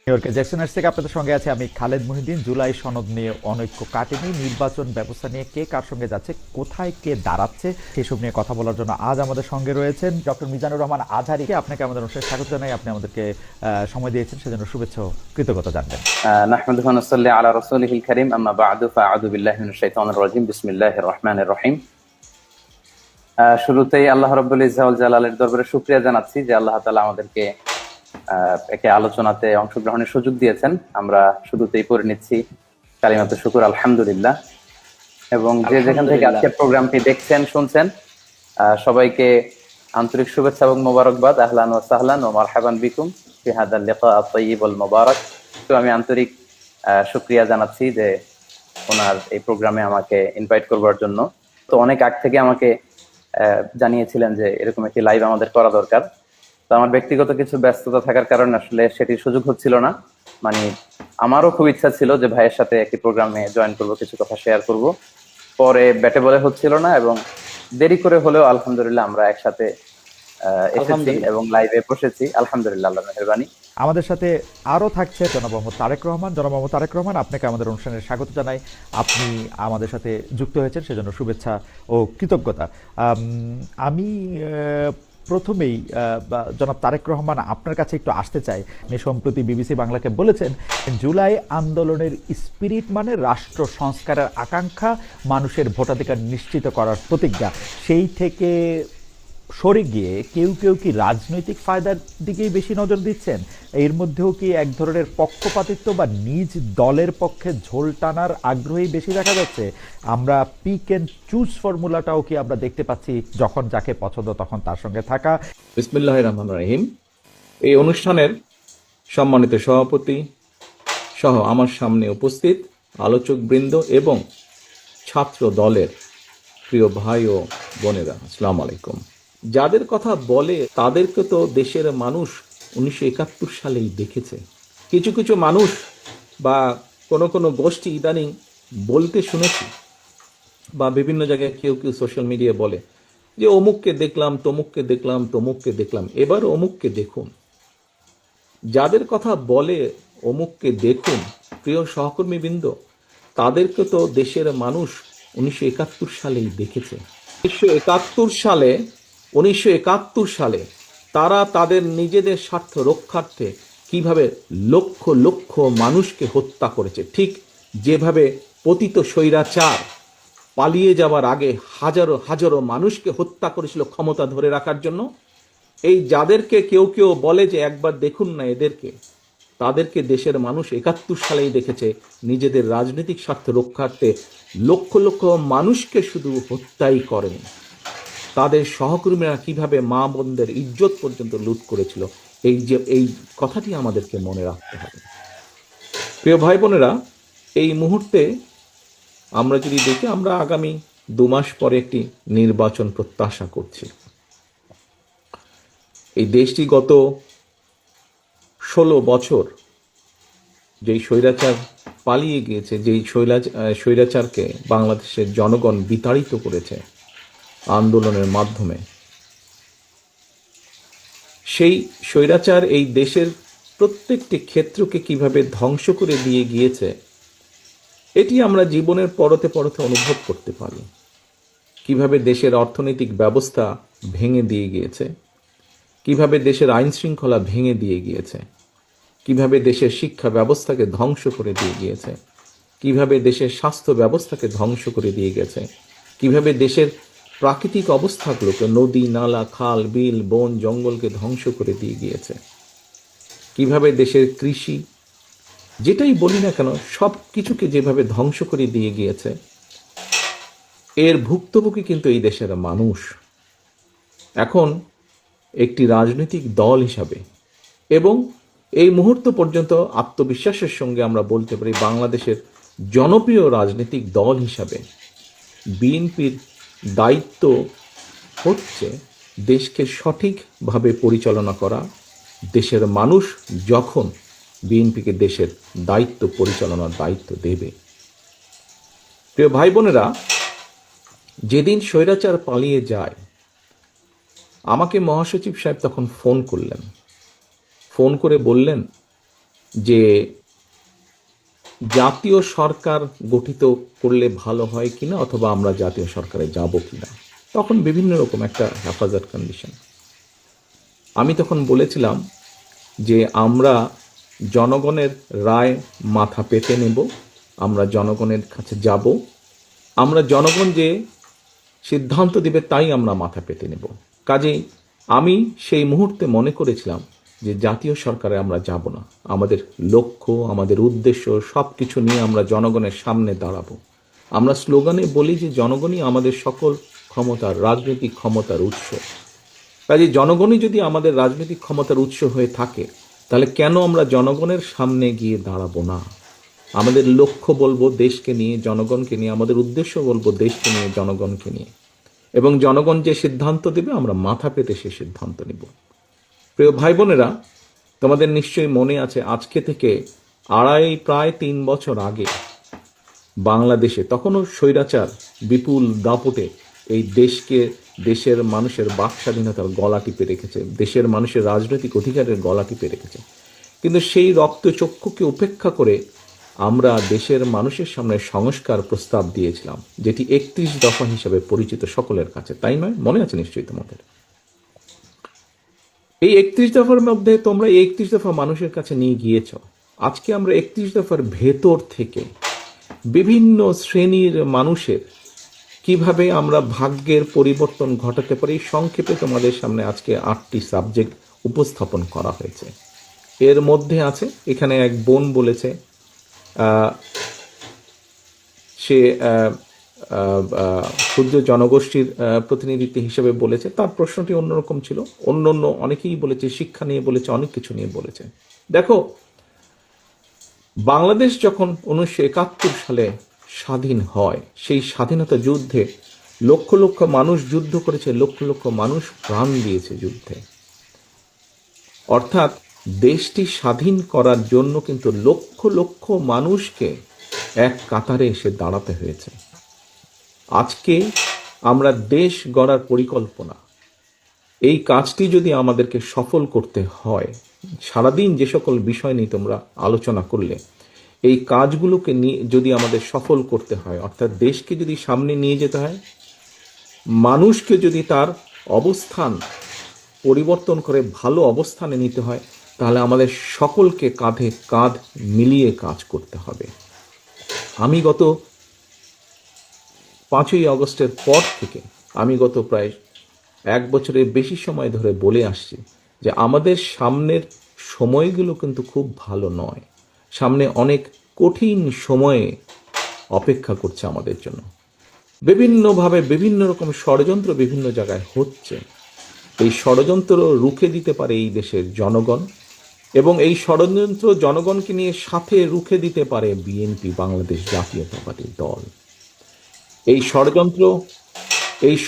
নিউইয়র্কের জ্যাকসনের থেকে আপনাদের সঙ্গে আছে আমি খালেদ মহিউদ্দিন। জুলাই সনদ নিয়ে অনৈক্য কাটেনি, নির্বাচন ব্যবস্থা নিয়ে কে কার সঙ্গে যাচ্ছে, কোথায় কে দাঁড়াচ্ছে, সেসব নিয়ে কথা বলার জন্য আজ আমাদের সঙ্গে রয়েছেন ডক্টর মিজানুর রহমান আজহারীকে। আপনাকে আমাদের অনুষ্ঠানে স্বাগত জানাই। আপনি আমাদেরকে সময় দিয়েছেন, সেজন্য শুভেচ্ছা ও কৃতজ্ঞতা জানবেন। নাহমাদুহু ওয়া নুসাল্লি আলা রাসূলিহিল কারীম, আম্মা বা'দু, ফাআউযু বিল্লাহি মিনাশ শাইতানির রাজীম, বিসমিল্লাহির রহমানির রহিম। শুরুতেই আল্লাহ রাব্বুল ইজ্জা ওয়াল জালালের দরবারে শুকরিয়া জানাচ্ছি যে আল্লাহ তাআলা আমাদেরকে একে আলোচনাতে অংশগ্রহণের সুযোগ দিয়েছেন। আমরা শুরুতেই পড়ে নিচ্ছি কালিমাতু শুকর, আলহামদুলিল্লাহ। এবং যে যেখান থেকে আজকের প্রোগ্রামটি দেখছেন শুনছেন, সবাইকে আন্তরিক শুভেচ্ছা এবং মোবারকবাদ। আহলান ওয়া সাহলান ওয়া মারহাবান বিকুম ফি হাদাল লিকা আত-তাইয়িব ওয়াল মুবারাক। তো আমি আন্তরিক শুকরিয়া জানাচ্ছি যে ওনার এই প্রোগ্রামে আমাকে ইনভাইট করবার জন্য। তো অনেক আগ থেকে আমাকে জানিয়েছিলেন যে এরকম একটি লাইভ আমাদের করা দরকার। তো আমার ব্যক্তিগত কিছু ব্যস্ততা থাকার কারণে আসলে সেটির সুযোগ হচ্ছিল না। মানে আমারও খুব ইচ্ছা ছিল যে ভাইয়ের সাথে একটি প্রোগ্রামে জয়েন করব, কিছু কথা শেয়ার করব। পরে ব্যাটে বলে হচ্ছিল না এবং দেরি করে হলেও আলহামদুলিল্লাহ আমরা একসাথে এসেছি এবং লাইভে বসেছি। আলহামদুলিল্লাহ, আল্লাহর মেহেরবানি। আমাদের সাথে আরও থাকছে জনাব মোহাম্মদ তারেক রহমান। জনাব মোহাম্মদ তারেক রহমান, আপনাকে আমাদের অনুষ্ঠানে স্বাগত জানাই। আপনি আমাদের সাথে যুক্ত হয়েছেন, সেজন্য শুভেচ্ছা ও কৃতজ্ঞতা। আমি প্রথমেই জনাব তারেক রহমান আপনার কাছে একটু আসতে চাই। আপনি সম্প্রতি বিবিসি বাংলাকে বলেছেন জুলাই আন্দোলনের স্পিরিট মানে রাষ্ট্র সংস্কারের আকাঙ্ক্ষা, মানুষের ভোটাধিকার নিশ্চিত করার প্রতিজ্ঞা। সেই থেকে সরে গিয়ে কেউ কেউ কি রাজনৈতিক ফায়দার দিকেই বেশি নজর দিচ্ছেন? এর মধ্যেও কি এক ধরনের পক্ষপাতিত্ব বা নিজ দলের পক্ষে ঝোল টানার আগ্রহী বেশি দেখা যাচ্ছে? আমরা পিক অ্যান্ড চুজ ফর্মুলাটাও কি আমরা দেখতে পাচ্ছি, যখন যাকে পছন্দ তখন তার সঙ্গে থাকা? বিসমিল্লাহির রহমানির রহিম। এই অনুষ্ঠানের সম্মানিত সভাপতি সহ আমার সামনে উপস্থিত আলোচক বৃন্দ এবং ছাত্র দলের প্রিয় ভাই ও বোনেরা, আসসালামু আলাইকুম। যাদের কথা বলে তাদেরকে তো দেশের মানুষ 1971 সালেই দেখেছে। কিছু কিছু মানুষ বা কোনো গোষ্ঠী ইদানিং বলতে শুনেছি বা বিভিন্ন জায়গায় কেউ কেউ সোশ্যাল মিডিয়ায় বলে যে অমুককে দেখলাম, তমুককে দেখলাম, তমুককে দেখলাম। এবার অমুককে দেখুন। যাদের কথা বলে অমুককে দেখুন, প্রিয় সহকর্মীবৃন্দ, তাদেরকে তো দেশের মানুষ 1971 সালেই দেখেছে। 1971 সালে তারা তাদের নিজেদের স্বার্থ রক্ষার্থে কিভাবে লক্ষ লক্ষ মানুষকে হত্যা করেছে, ঠিক যেভাবে পতিত স্বৈরাচার পালিয়ে যাওয়ার আগে হাজারো হাজারো মানুষকে হত্যা করেছিল ক্ষমতা ধরে রাখার জন্য। এই যাদেরকে কেউ কেউ বলে যে একবার দেখুন না এদেরকে, তাদেরকে দেশের মানুষ 71 সালেই দেখেছে নিজেদের রাজনৈতিক স্বার্থ রক্ষার্থে লক্ষ লক্ষ মানুষকে শুধু হত্যাই করেনি, তাদের সহকর্মীরা কিভাবে মা বোনদের ইজ্জত পর্যন্ত লুট করেছিল। এই কথাটি আমাদেরকে মনে রাখতে হবে। প্রিয় ভাই বোনেরা, এই মুহূর্তে আমরা যদি দেখি, আমরা আগামী 2 মাস পরে একটি নির্বাচন প্রত্যাশা করছি। এই দেশটি গত 16 বছর যেই স্বৈরাচার পালিয়ে গিয়েছে, যেই স্বৈরাচারকে বাংলাদেশের জনগণ বিতাড়িত করেছে আন্দোলনের মাধ্যমে, সেই স্বৈরাচার এই দেশের প্রত্যেকটি ক্ষেত্রকে কিভাবে ধ্বংস করে দিয়ে গিয়েছে, এটি আমরা জীবনের পরতে পরতে অনুভব করতে পারি। কিভাবে দেশের অর্থনৈতিক ব্যবস্থা ভেঙে দিয়ে গিয়েছে, কিভাবে দেশের আইন শৃঙ্খলা ভেঙে দিয়ে গিয়েছে, কিভাবে দেশের শিক্ষা ব্যবস্থাকে ধ্বংস করে দিয়ে গিয়েছে, কিভাবে দেশের স্বাস্থ্য ব্যবস্থাকে ধ্বংস করে দিয়ে গেছে, কিভাবে দেশের প্রাকৃতিক অবস্থাগুলোকে, নদী নালা খাল বিল বন জঙ্গলকে ধ্বংস করে দিয়ে গিয়েছে, কিভাবে দেশের কৃষি, যেটাই বলি না কেন, সব কিছুকে যেভাবে ধ্বংস করে দিয়ে গিয়েছে। এর ভুক্তভোগী কিন্তু এই দেশের মানুষ। এখন একটি রাজনৈতিক দল হিসাবে এবং এই মুহূর্ত পর্যন্ত আত্মবিশ্বাসের সঙ্গে আমরা বলতে পারি বাংলাদেশের জনপ্রিয় রাজনৈতিক দল হিসাবে বিএনপির দায়িত্ব হচ্ছে দেশকে সঠিকভাবে পরিচালনা করা। দেশের মানুষ যখন বিএনপিকে দেশের দায়িত্ব পরিচালনার দায়িত্ব দেবে। প্রিয় ভাই বোনেরা, যেদিন স্বৈরাচার পালিয়ে যায়, আমাকে মহাসচিব সাহেব তখন ফোন করলেন। ফোন করে বললেন যে জাতীয় সরকার গঠিত করলে ভালো হয় কিনা, অথবা আমরা জাতীয় সরকারে যাব কিনা। তখন বিভিন্ন রকম একটা হেফাজত কন্ডিশন। আমি তখন বলেছিলাম যে আমরা জনগণের রায় মাথা পেতে নেব, আমরা জনগণের কাছে যাব, আমরা জনগণ যে সিদ্ধান্ত দিবে তাই আমরা মাথা পেতে নেব। কাজেই আমি সেই মুহূর্তে মনে করেছিলাম যে জাতীয় সরকারে আমরা যাব না, আমাদের লক্ষ্য, আমাদের উদ্দেশ্য সব কিছু নিয়ে আমরা জনগণের সামনে দাঁড়াবো। আমরা স্লোগানে বলি যে জনগণই আমাদের সকল ক্ষমতার, রাজনৈতিক ক্ষমতার উৎস। কাজে জনগণই যদি আমাদের রাজনৈতিক ক্ষমতার উৎস হয়ে থাকে, তাহলে কেন আমরা জনগণের সামনে গিয়ে দাঁড়াবো না? আমাদের লক্ষ্য বলবো দেশকে নিয়ে, জনগণকে নিয়ে, আমাদের উদ্দেশ্য বলবো দেশকে নিয়ে, জনগণকে নিয়ে, এবং জনগণ যে সিদ্ধান্ত দেবে আমরা মাথা পেতে সে সিদ্ধান্ত নিব। প্রিয় ভাই বোনেরা, তোমাদের নিশ্চয়ই মনে আছে আজকে থেকে প্রায় 3 বছর আগে বাংলাদেশে তখনও স্বৈরাচার বিপুল দাপটে এই দেশকে, দেশের মানুষের বাক স্বাধীনতার গলা টিপে রেখেছে, দেশের মানুষের রাজনৈতিক অধিকারের গলা টিপে রেখেছে। কিন্তু সেই রক্তচক্ষুকে উপেক্ষা করে আমরা দেশের মানুষের সামনে সংস্কার প্রস্তাব দিয়েছিলাম, যেটি 31 দফা হিসাবে পরিচিত সকলের কাছে, তাই নয়? মনে আছে নিশ্চয়ই তোমাদের। এই 31 দফার মধ্যে তোমরা এই 31 দফা মানুষের কাছে নিয়ে গিয়েছ। আজকে আমরা 31 দফার ভেতর থেকে বিভিন্ন শ্রেণীর মানুষের কিভাবে আমরা ভাগ্যের পরিবর্তন ঘটাতে পারি, সংক্ষেপে তোমাদের সামনে আজকে 8টি সাবজেক্ট উপস্থাপন করা হয়েছে। এর মধ্যে আছে, এখানে এক বোন বলেছে, সে ক্ষুদ্র জনগোষ্ঠীর প্রতিনিধিত্ব হিসেবে বলেছে, তার প্রশ্নটি অন্যরকম ছিল। অন্য অনেকেই বলেছে, শিক্ষা নিয়ে বলেছে, অনেক কিছু নিয়ে বলেছে। দেখো, বাংলাদেশ যখন 1971 সালে স্বাধীন হয়, সেই স্বাধীনতা যুদ্ধে লক্ষ লক্ষ মানুষ যুদ্ধ করেছে, লক্ষ লক্ষ মানুষ প্রাণ দিয়েছে যুদ্ধে। অর্থাৎ দেশটি স্বাধীন করার জন্য কিন্তু লক্ষ লক্ষ মানুষকে এক কাতারে এসে দাঁড়াতে হয়েছে। আজকে আমরা দেশ গড়ার পরিকল্পনা, এই কাজটি যদি আমাদেরকে সফল করতে হয়, সারাদিন যে সকল বিষয় নিয়ে তোমরা আলোচনা করলে, এই কাজগুলোকে নিয়ে যদি আমাদের সফল করতে হয়, অর্থাৎ দেশকে যদি সামনে নিয়ে যেতে হয়, মানুষকে যদি তার অবস্থান পরিবর্তন করে ভালো অবস্থানে নিতে হয়, তাহলে আমাদের সকলকে কাঁধে কাঁধ মিলিয়ে কাজ করতে হবে। আমি গত 5ই আগস্টের পর থেকে আমি গত প্রায় 1 বছরের বেশি সময় ধরে বলে আসছি যে আমাদের সামনের সময়গুলো কিন্তু খুব ভালো নয়। সামনে অনেক কঠিন সময়ে অপেক্ষা করছে আমাদের জন্য। বিভিন্নভাবে বিভিন্ন রকম ষড়যন্ত্র বিভিন্ন জায়গায় হচ্ছে। এই ষড়যন্ত্র রুখে দিতে পারে এই দেশের জনগণ, এবং এই ষড়যন্ত্র জনগণকে নিয়ে সাথে রুখে দিতে পারে বিএনপি, বাংলাদেশ জাতীয়তাবাদী দল। এই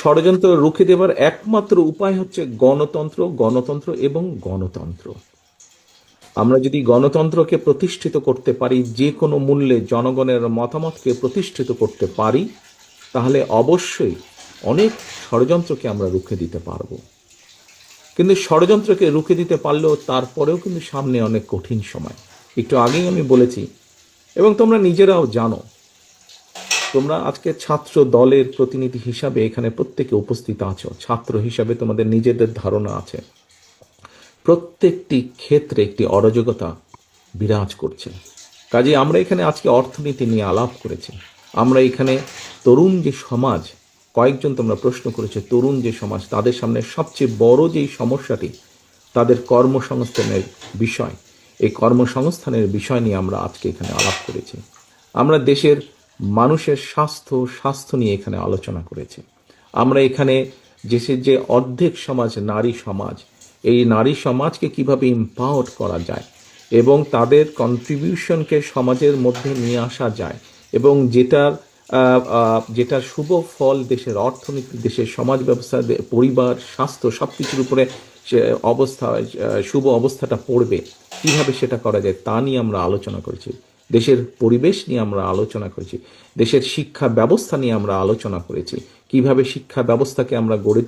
ষড়যন্ত্র রুখে দেবার একমাত্র উপায় হচ্ছে গণতন্ত্র, গণতন্ত্র এবং গণতন্ত্র। আমরা যদি গণতন্ত্রকে প্রতিষ্ঠিত করতে পারি, যে কোনো মূল্যে জনগণের মতামতকে প্রতিষ্ঠিত করতে পারি, তাহলে অবশ্যই অনেক ষড়যন্ত্রকে আমরা রুখে দিতে পারবো। কিন্তু ষড়যন্ত্রকে রুখে দিতে পারলেও তারপরেও কিন্তু সামনে অনেক কঠিন সময়। একটু আগেই আমি বলেছি, এবং তোমরা নিজেরাও জানো, তোমরা আজকে ছাত্র দলের প্রতিনিধি হিসাবে এখানে প্রত্যেকে উপস্থিত আছো, ছাত্র হিসাবে তোমাদের নিজেদের ধারণা আছে। প্রত্যেকটি ক্ষেত্রে একটি অরাজকতা বিরাজ করছে। কাজে আমরা এখানে আজকে অর্থনীতি নিয়ে আলাপ করেছি। আমরা এখানে তরুণ যে সমাজ, কয়েকজন তোমরা প্রশ্ন করেছো, তরুণ যে সমাজ, তাদের সামনে সবচেয়ে বড় যেই সমস্যাটি, তাদের কর্মসংস্থানের বিষয়, এই কর্মসংস্থানের বিষয় নিয়ে আমরা আজকে এখানে আলাপ করেছি। আমরা দেশের মানুষের স্বাস্থ্য নিয়ে এখানে আলোচনা করেছি। আমরা এখানে দেশের যে অর্ধেক সমাজ নারী সমাজ, এই নারী সমাজকে কিভাবে এম্পাওয়ার করা যায় এবং তাদের কন্ট্রিবিউশনকে সমাজের মধ্যে নিয়ে আসা যায়, এবং যেটার শুভ ফল দেশের অর্থনীতি, দেশের সমাজ ব্যবস্থা, পরিবার, স্বাস্থ্য সব কিছুর উপরে শুভ অবস্থাটা পড়বে, কিভাবে সেটা করা যায় তা নিয়ে আমরা আলোচনা করেছি। দেশের পরিবেশ নিয়ে আমরা আলোচনা করেছি। দেশের শিক্ষা ব্যবস্থা নিয়ে আমরা আলোচনা করেছি, কিভাবে শিক্ষা ব্যবস্থাকে আমরা গড়ে